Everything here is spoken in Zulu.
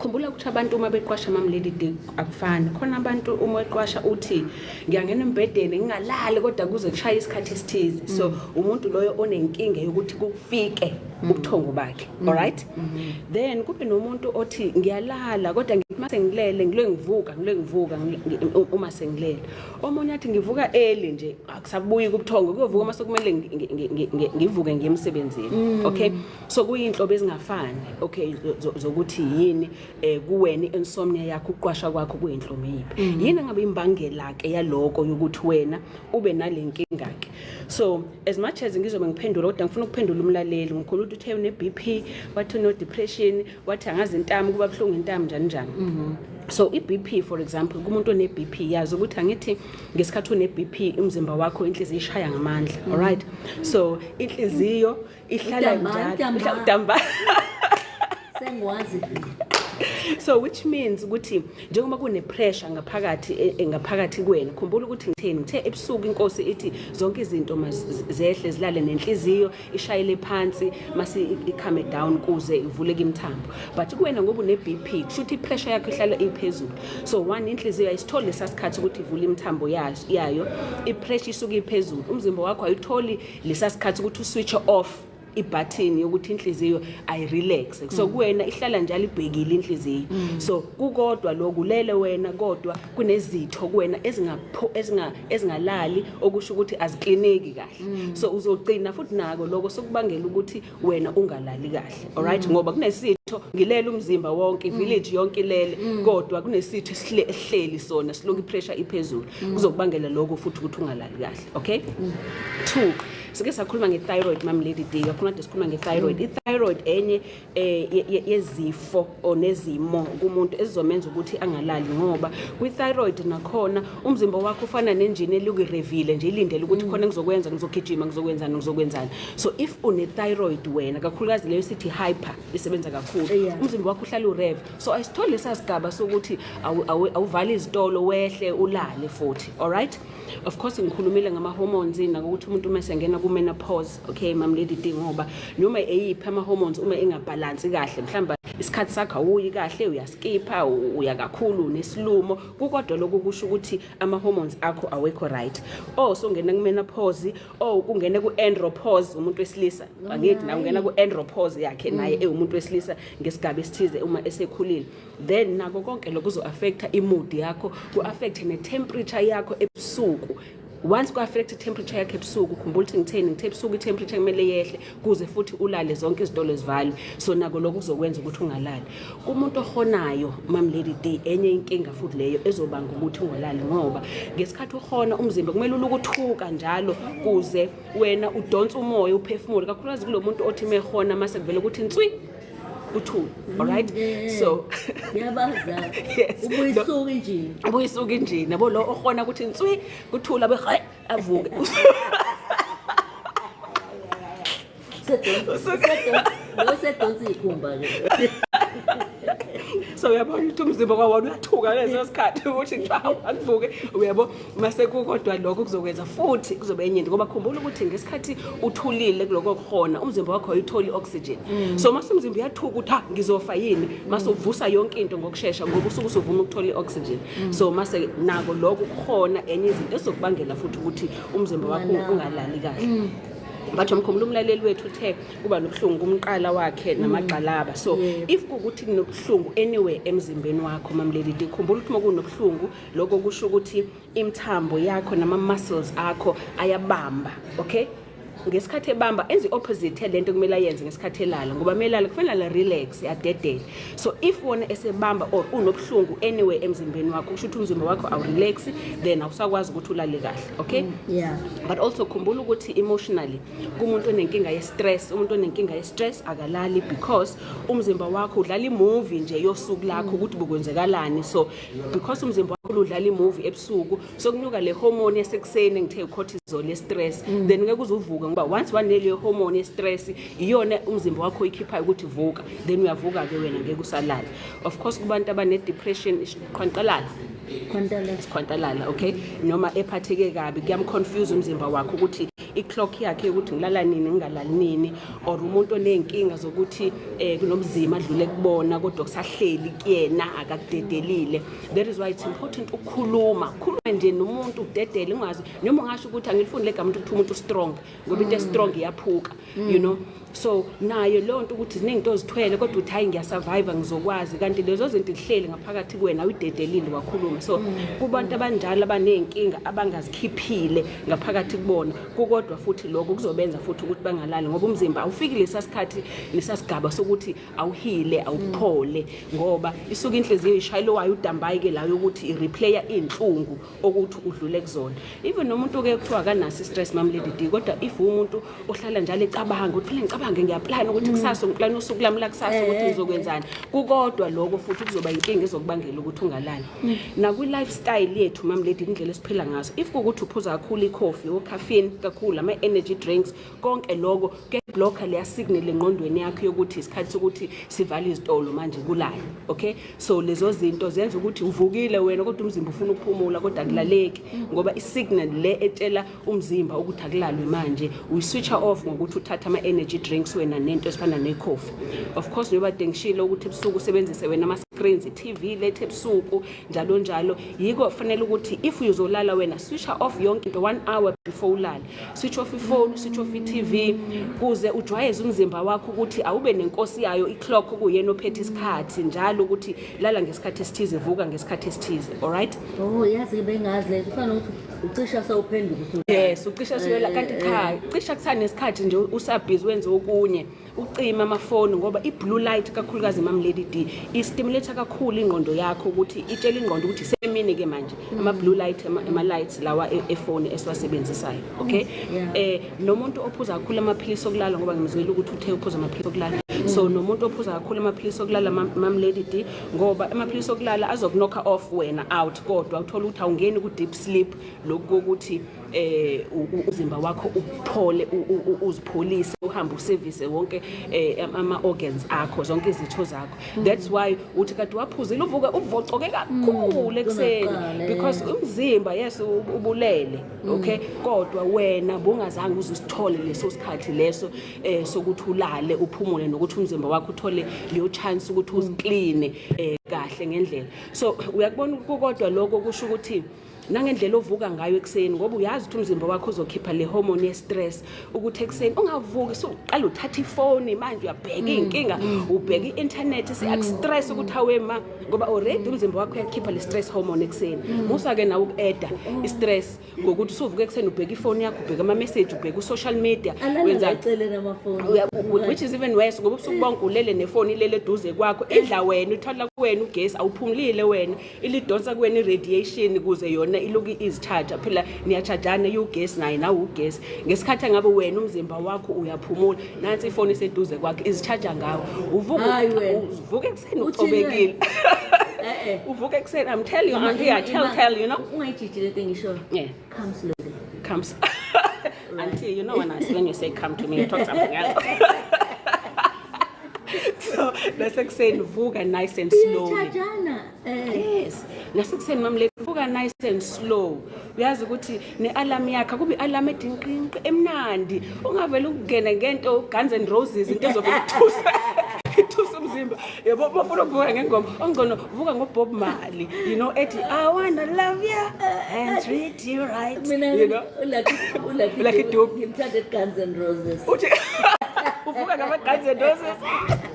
khumbula ukuthi abantu uma beqwasha Mamlady D akufani khona abantu uma eqwasha uthi ngiyangena embedeni ngingalali kodwa kuze kushaya isikhathi esithize so umuntu loyo onenkinga yokuthi kufike ubuthongo bakhe all right then kube nomuntu othi ngiyalala kodwa mase ngilele ngivuka uma sengilele omunye athi ngivuka early nje akusabuyi kubuthongo kuyovuka mase kumele ngivuke ngiyemsebenzini okay so kuyinhlobo ezingafani okay zokuthi yini kuwena insomnia yakho uqwasha kwakho kuyinhlobo yipi yini ngabe imbangela ke yaloko yokuthi wena ube nalenkinga ke so as much as ngizobe ngiphendula kodwa ngifuna ukuphendula umlaleli ngikhuluma ukuthi uthe une BP wathi no depression wathi angazi intamo kuba buhlungu intamo njani so iBP for example kumuntu one BP yazi ukuthi angithi ngesikhathi une BP umzimba wakho inhliziyo ishaya ngamandla all right so inhliziyo ihlala njalo damba sengwazi so which means ukuthi njengoba kune pressure ngaphakathi kwena khumbula ukuthi ngithe ebusuku inkosi ithi zonke izinto mazehle zilale nenhliziyo ishayele phansi mase ikhame down kuze ivuleke imithambo but kuwena ngoba une BP kushuthi ipressure yakho ihlala iphezulu so one inhliziyo ayisitholi lesasikhathi ukuthi ivule imithambo yayo ipressure isuka iphezulu umzimba wakho ayitholi lesasikhathi ukuthi uswitch off ibutton yokuthi inhliziyo ay relax so kuwena ihlala njalo ibhekile inhliziyo so kukodwa lokulele wena kodwa kunezitho kuwena ezingalali okusho ukuthi azikliniki kahle so uzogcina futhi nako lokho sokubangela ukuthi wena ungalali kahle all right ngoba kunesitho ngilele umzimba wonke village yonke ilele kodwa kunesitho esihleli sona siloku ipressure iphezulu kuzokubangela lokho futhi ukuthi ungalali kahle okay 2 sike sakhuluma ngethyroid Mamlady D kakhulu nje sikhuluma ngethyroid ithyroid enye yezifo onezimo kumuntu ezizomenza ukuthi angalali ngoba kwithyroid nakhona umzimba wakho ufana nenjini elukirevile nje ilindele ukuthi khona ngizokwenza ngizogijima ngizokwenzana so if une thyroid wena kakhulukazi leyo sithi hyper isebenza kakhulu umzimba wakho uhlala urev so ayisithole lesasigaba sokuthi awuvali izitolo wehle ulale futhi all right of course ngikhulumile ngama hormones nakuthi umuntu mase ngena ku menopause okay Mamlady D ngoba noma eyiphi ama hormones uma engabalance kahle mhlamba isikhathi sakho awuyi kahle uyaskipha uya kakhulu nesilumo kukodwa lokho kusho ukuthi ama hormones akho awekho right so ngena ku menopause kungena ku andropause umuntu wesilisa angithi na ungena ku andropause yakhe naye umuntu wesilisa ngesigaba esithize uma esekhulile then nako konke lokho kuzo affecta imood yakho ku affect ne temperature yakho ebusuku once ku affect temperature yakhe ebusuku khumbula ukuthi ngithe ebusuku temperature kumele yehle kuze futhi ulale zonke izitolo zivalwe so nako lokho kuzokwenza ukuthi ungalali kumuntu ohonayo Mamlady D enye inkinga futhi leyo ezobanga ukuthi ungalali ngoba ngesikhathi uhona umzimba kumele ulukuthuka njalo kuze wena udonsa umoya uphefumule kakhulukazi kulomuntu othi mehona mase kuvela ukuthi inswi uthula all right so yabaza ubuyisuka injini nabo lo ohona ukuthi inswi kuthula avuke sedonsi ikhumba nje so uyabona ukuthi umzimba kwawona uyathuka lezo sikhathi ukuthi ngiba akuvuke uyabo mase kukodwa lokho kuzokwenza futhi kuzobe enyindi ngoba khumbula ukuthi ngesikhathi uthulile kuloko khona umzimba wakho ayitholi oxygen so mase umzimba uyathuka uthi ngizofa yini mase uvusa yonke into ngokusheshsha ngoba usuku usuvuma ukuthola oxygen so mase nako lokho khona enye izinto ezokubangela futhi ukuthi umzimba wakho ungalali kahle batho mkhumula umlaleli wethu uthe kuba nobuhlungu kumqala wakhe namagqalaba so if kukuthi kunobuhlungu anyway emzimbeni wakho Mamlady D khumbula ukuthi makunobuhlungu lokho kusho ukuthi imithambo yakho nama muscles akho ayabamba okay ngesikhathi ebamba enzi opposite lento kumele ayenze ngesikhathi elala ngoba melala kufanele la relax adedele so if wona esebamba or unobuhlungu anyway emzimbeni wakho kusho ukuthi umzimba wakho awu relax then awusakwazi ukuthi ulale kahle okay but also khumbula ukuthi emotionally kumuntu onenkinga ye stress umuntu onenkinga ye stress akalali because umzimba wakho udlala imovie nje yosuku lakho ukuthi bukwenzekalani so because umzimba wakho udlala imovie ebusuku so kunyuka le hormone yasekuseni ngithe cortisol ye stress then ngeke uzuvuka ngoba once wanele hormone ye stress iyona umzimba wakho ikhipha ukuthi vuka then uyavuka ke wena ngeke usalala of course kubantu abane depression ikhwantalala okay noma ephatheke kabi kuyamconfuse umzimba wakho ukuthi i-clock yakhe ukuthi ngilala nini ngingalali nini, or umuntu oney'nkinga zokuthi kunomzima adlule kubona kodwa kusahleli kuyena akakudedelile. That is why it's important ukukhuluma nje nomuntu udedele, ungazi noma ungasho ukuthi angilifuni le gama ukuthi umuntu strong ngoba into strong iyaphuka, you know. So nayo leyo nto ukuthi ziningi into ozithwele kodwa uthi hayi ngiyasurvive ngizokwazi, kanti lezo zinto ihleli ngaphakathi kuwena uyidedelile wakhuluma. So kubantu abanjalo abaney'nkinga abangazikhiphile ngaphakathi kubona, kukodwa futhi lokho kuzobenza futhi ukuthi bangalali ngoba umzimba awufiki lesasikhathi lesasigaba sokuthi awuhile awuphole, ngoba isuka inhliziyo ishayilo wayo udambayi-ke layo ukuthi i-replaya iy'nhlungu okuthi udlule kuzona. Even nomuntu ke kuthiwa akanaso i-stress Mama Lady D, kodwa if umuntu ohlala njalo ecabanga ukuthi phela ngicabange ngiyaplana ukuthi kusasa ngiplana usuku lami la kusasa ukuthi ngizokwenzani, kukodwa lokho futhi kuzoba inkinga ezokubangela ukuthi ungalali. Nakwi-lifestyle yethu Mama Lady, indlela esiphila ngaso, if kukuthi uphuza kakhulu i-coffee o-caffeine kakhulu ama-energy drinks, konke lokho kuyablokha leya signal engqondweni yakho yokuthi isikhathi sokuthi sivale izitolo manje kulala. Okay, so lezo zinto zenza ukuthi uvukile wena kodwa umzimba ufuna ukuphumula kodwa akulaleki, ngoba i-signal le etshela umzimba ukuthi akulalwe manje uyi-switcha off ngokuthi uthatha ama-energy drinks wena nento ezifana ne-coffee. Of course njengoba ngishilo ukuthi ebusuku usebenzise wena ama-screens, i-TV lethe ebusuku njalo njalo, yiko kufanele ukuthi if uyozolala wena switcha off yonke into 1 hour before ulale. Switch off ifone, switch off i-TV kuze ujwayeze umzimba wakho ukuthi awube nenkosi yayo i-clock kuyena ophethe isikhathi njalo ukuthi lala ngesikhathi esithize vuka ngesikhathi esithize. Alright? Oh yazi bengazi le kufana ukuthi ucisha sawuphenduka usuku. Yes, ucisha suyela kanti cha cisha kusanesikhathi nje usabhizi wenze okunye ucima amafoni ngoba i-blue light kakhulukazi Mama Lady D istimulate kakhulu ingqondo yakho ukuthi itshela ingqondo ukuthi semini ke manje ama-blue light ama-lights lawa efoni esiwasebenzisayo. Okay, nomuntu ophuza kakhulu amaphilisi okulala ngoba ngimzwela ukuthi uthe uphuza amaphilisi okulala. So nomuntu ophuza kakhulu amaphilisi okulala Mama Lady D ngoba amaphilisi okulala azokunokha off wena out, kodwa uthola ukuthi awungeni ku-deep sleep lokho ukuthi umzimba wakho uphole uzipholise uhambe uservice wonke ama-organs akho zonke izitho zakho. That's why uthi kade waphuzile uvuka uvocoke kakhulu ekuseni because umzimba yes ubulele. Okay, kodwa wena bungazange uzisithole leso sikhathi leso sokuthi ulale uphumule nokuthi umzimba wakho uthole leyo chance ukuthi uzikline kahle ngendlela. So uyakubona kukodwa lokho kusho ukuthi nangendlela ovuka ngayo ekuseni ngoba uyazi ukuthi umzimba wakho uzokhipha le hormone ye-stress ukuthi ekuseni ungavuki uqala uthatha ifoni manje uyabheka iy'nkinga ubheka i-internet siyakustress ukuthi awema ngoba already umzimba wakho uyakhipha le stress hormone ekuseni. Musa-ke nawe uku-eda i-stress ngokuthi usuvuka ekuseni ubheka ifoni yakho ubheka ama-message ubheka u-social media which is even worse ngoba ubusuku bonke ulele nefoni ilele eduze kwakho edla wena uthatha kuwena ugesi awuphumulile wena ilidonsa kuwena i-radiation kuze yona iloku izicharge phela niyachajana ugesi naye nawe ugesi ngesikhathi ngabe wena umzimba wakho uyaphumula nansi ifoni iseduze kwakhe izicharge ngawo uvuka ekuseni uthobekile uvuka ekuseni. I'm telling you auntie, I tell you know ungayijijile ke ngisho come slowly comes auntie, you know when you say come to me you talk something else. So nasekuseni vuka nice and slowly. Yes, nasekuseni Mama Lady vuka nice and slow. Uyazi ukuthi ne-alarm yakho kube i-alarm edinqinqi emnandi ungavele ukungena ngento Guns N' Roses into ezovela ithusa umzimba yebo bafuna ukuvuka ngengoma ongcono vuka ngoBob Marley, you know, ethi I wanna love you and treat you right, you know, like dope ngimthanda Guns N' Roses uvuka ngama Guns N' Roses.